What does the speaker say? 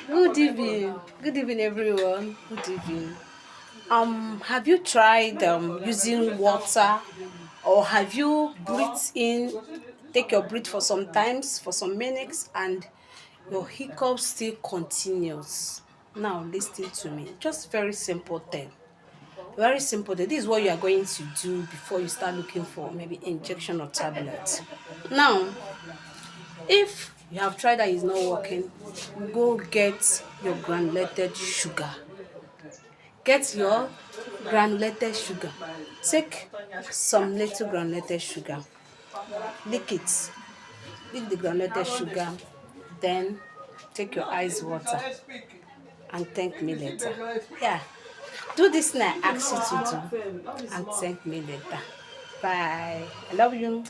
Good evening. Good evening, everyone. Good evening. Have you tried using water, or have you breathed in, take your breath for some times, for some minutes, and your hiccup still continues? Now, listen to me. Just very simple thing. Very simple thing. This is what you are going to do before you start looking for maybe injection or tablet. Now, if you have tried that is not working, go get your granulated sugar. Get your granulated sugar. Take some little granulated sugar. Lick it. Lick the granulated sugar. Then take your ice water and thank me later. Yeah. Do this now I ask you to do and thank me later. Bye. I love you.